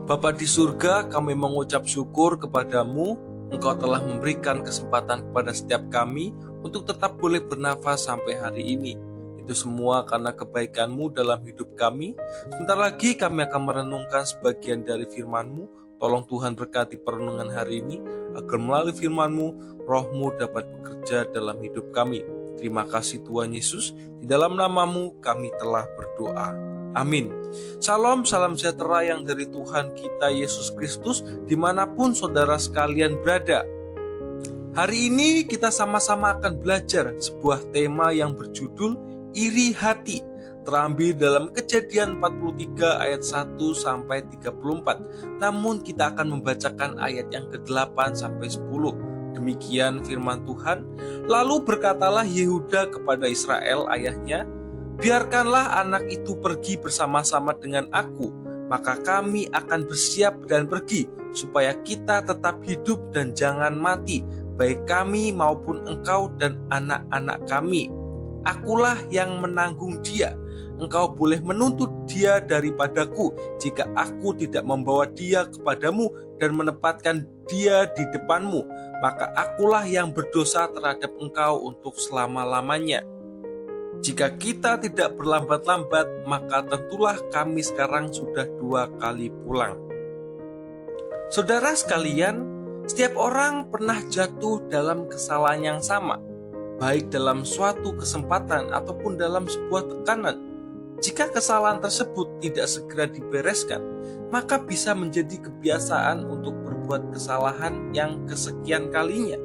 Bapa di surga, kami mengucap syukur kepadamu. Engkau telah memberikan kesempatan kepada setiap kami untuk tetap boleh bernafas sampai hari ini. Itu semua karena kebaikan-Mu dalam hidup kami. Sebentar lagi kami akan merenungkan sebagian dari firman-Mu. Tolong Tuhan berkati perenungan hari ini, agar melalui firman-Mu, Roh-Mu dapat bekerja dalam hidup kami. Terima kasih Tuhan Yesus, di dalam nama-Mu kami telah berdoa. Amin. Salam, salam sejahtera yang dari Tuhan kita Yesus Kristus dimanapun saudara sekalian berada. Hari ini kita sama-sama akan belajar sebuah tema yang berjudul iri hati, terambil dalam Kejadian 43 ayat 1 sampai 34. Namun kita akan membacakan ayat yang ke-8 sampai 10. Demikian firman Tuhan. Lalu berkatalah Yehuda kepada Israel ayahnya, biarkanlah anak itu pergi bersama-sama dengan aku, maka kami akan bersiap dan pergi, supaya kita tetap hidup dan jangan mati, baik kami maupun engkau dan anak-anak kami. Akulah yang menanggung dia. Engkau boleh menuntut dia daripadaku, jika aku tidak membawa dia kepadamu dan menempatkan dia di depanmu, maka akulah yang berdosa terhadap engkau untuk selama-lamanya. Jika kita tidak berlambat-lambat, maka tentulah kami sekarang sudah 2 kali pulang. Saudara sekalian, setiap orang pernah jatuh dalam kesalahan yang sama, baik dalam suatu kesempatan ataupun dalam sebuah tekanan. Jika kesalahan tersebut tidak segera dibereskan, maka bisa menjadi kebiasaan untuk berbuat kesalahan yang kesekian kalinya.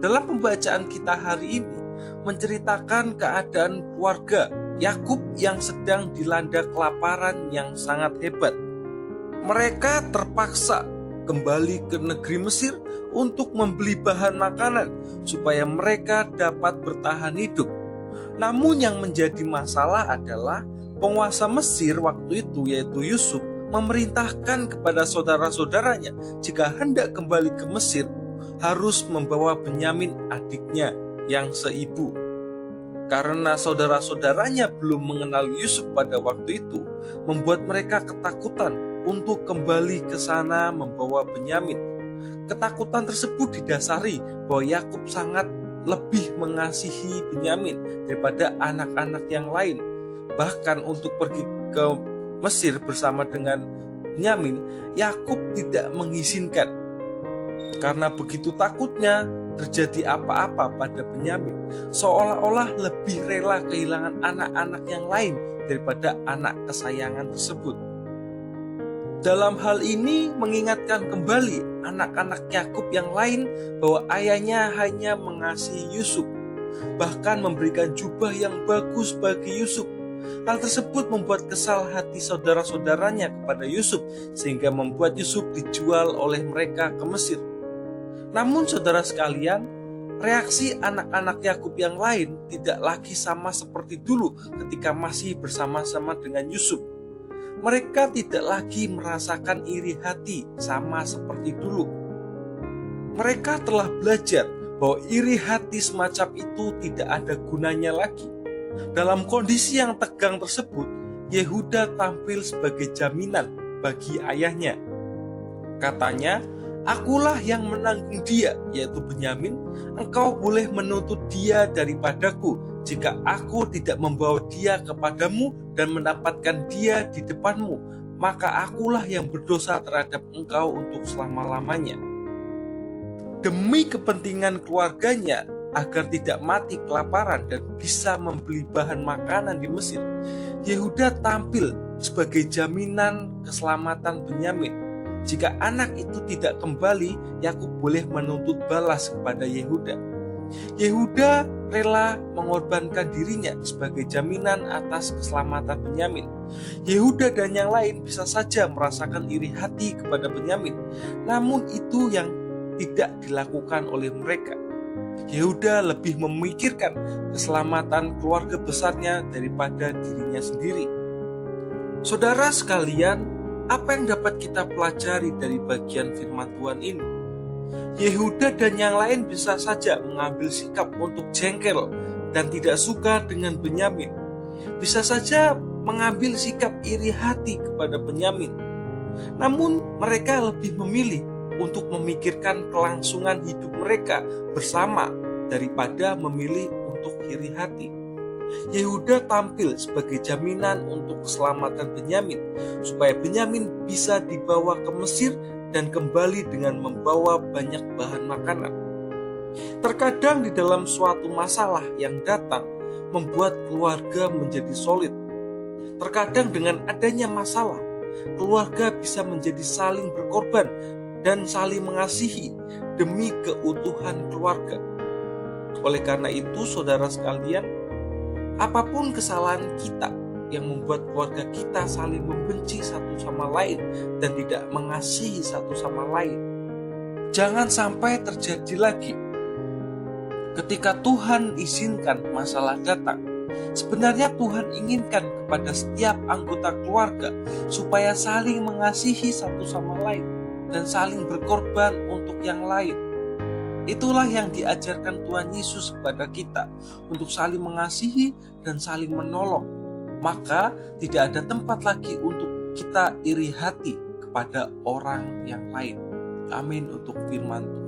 Dalam pembacaan kita hari ini, menceritakan keadaan keluarga Yakub yang sedang dilanda kelaparan yang sangat hebat. Mereka terpaksa kembali ke negeri Mesir untuk membeli bahan makanan supaya mereka dapat bertahan hidup. Namun yang menjadi masalah adalah penguasa Mesir waktu itu, yaitu Yusuf, memerintahkan kepada saudara-saudaranya jika hendak kembali ke Mesir harus membawa Benyamin adiknya yang seibu. Karena saudara-saudaranya belum mengenal Yusuf pada waktu itu, membuat mereka ketakutan untuk kembali ke sana membawa Benyamin. Ketakutan tersebut didasari bahwa Yakub sangat lebih mengasihi Benyamin daripada anak-anak yang lain. Bahkan untuk pergi ke Mesir bersama dengan Benyamin, Yakub tidak mengizinkan. Karena begitu takutnya terjadi apa-apa pada Benyamin, seolah-olah lebih rela kehilangan anak-anak yang lain daripada anak kesayangan tersebut. Dalam hal ini mengingatkan kembali anak-anak Yakub yang lain bahwa ayahnya hanya mengasihi Yusuf, bahkan memberikan jubah yang bagus bagi Yusuf. Hal tersebut membuat kesal hati saudara-saudaranya kepada Yusuf, sehingga membuat Yusuf dijual oleh mereka ke Mesir. Namun saudara sekalian, reaksi anak-anak Yakub yang lain tidak lagi sama seperti dulu ketika masih bersama-sama dengan Yusuf. Mereka tidak lagi merasakan iri hati sama seperti dulu. Mereka telah belajar bahwa iri hati semacam itu tidak ada gunanya lagi. Dalam kondisi yang tegang tersebut, Yehuda tampil sebagai jaminan bagi ayahnya. Katanya, akulah yang menanggung dia, yaitu Benyamin. Engkau boleh menuntut dia daripadaku, jika aku tidak membawa dia kepadamu dan mendapatkan dia di depanmu, maka akulah yang berdosa terhadap engkau untuk selama-lamanya. Demi kepentingan keluarganya, agar tidak mati kelaparan dan bisa membeli bahan makanan di Mesir, Yehuda tampil sebagai jaminan keselamatan Benyamin. Jika anak itu tidak kembali, Yakub boleh menuntut balas kepada Yehuda. Yehuda rela mengorbankan dirinya sebagai jaminan atas keselamatan Benyamin. Yehuda dan yang lain bisa saja merasakan iri hati kepada Benyamin, namun itu yang tidak dilakukan oleh mereka. Yehuda lebih memikirkan keselamatan keluarga besarnya daripada dirinya sendiri. Saudara sekalian, apa yang dapat kita pelajari dari bagian firman Tuhan ini? Yehuda dan yang lain bisa saja mengambil sikap untuk jengkel dan tidak suka dengan Benyamin. Bisa saja mengambil sikap iri hati kepada Benyamin. Namun mereka lebih memilih untuk memikirkan kelangsungan hidup mereka bersama daripada memilih untuk iri hati. Yehuda tampil sebagai jaminan untuk keselamatan Benyamin, supaya Benyamin bisa dibawa ke Mesir dan kembali dengan membawa banyak bahan makanan. Terkadang di dalam suatu masalah yang datang membuat keluarga menjadi solid. Terkadang dengan adanya masalah, keluarga bisa menjadi saling berkorban dan saling mengasihi demi keutuhan keluarga. Oleh karena itu, saudara sekalian, apapun kesalahan kita yang membuat keluarga kita saling membenci satu sama lain dan tidak mengasihi satu sama lain, jangan sampai terjadi lagi. Ketika Tuhan izinkan masalah datang, sebenarnya Tuhan inginkan kepada setiap anggota keluarga supaya saling mengasihi satu sama lain dan saling berkorban untuk yang lain. Itulah yang diajarkan Tuhan Yesus kepada kita, untuk saling mengasihi dan saling menolong. Maka tidak ada tempat lagi untuk kita iri hati kepada orang yang lain. Amin untuk firman Tuhan.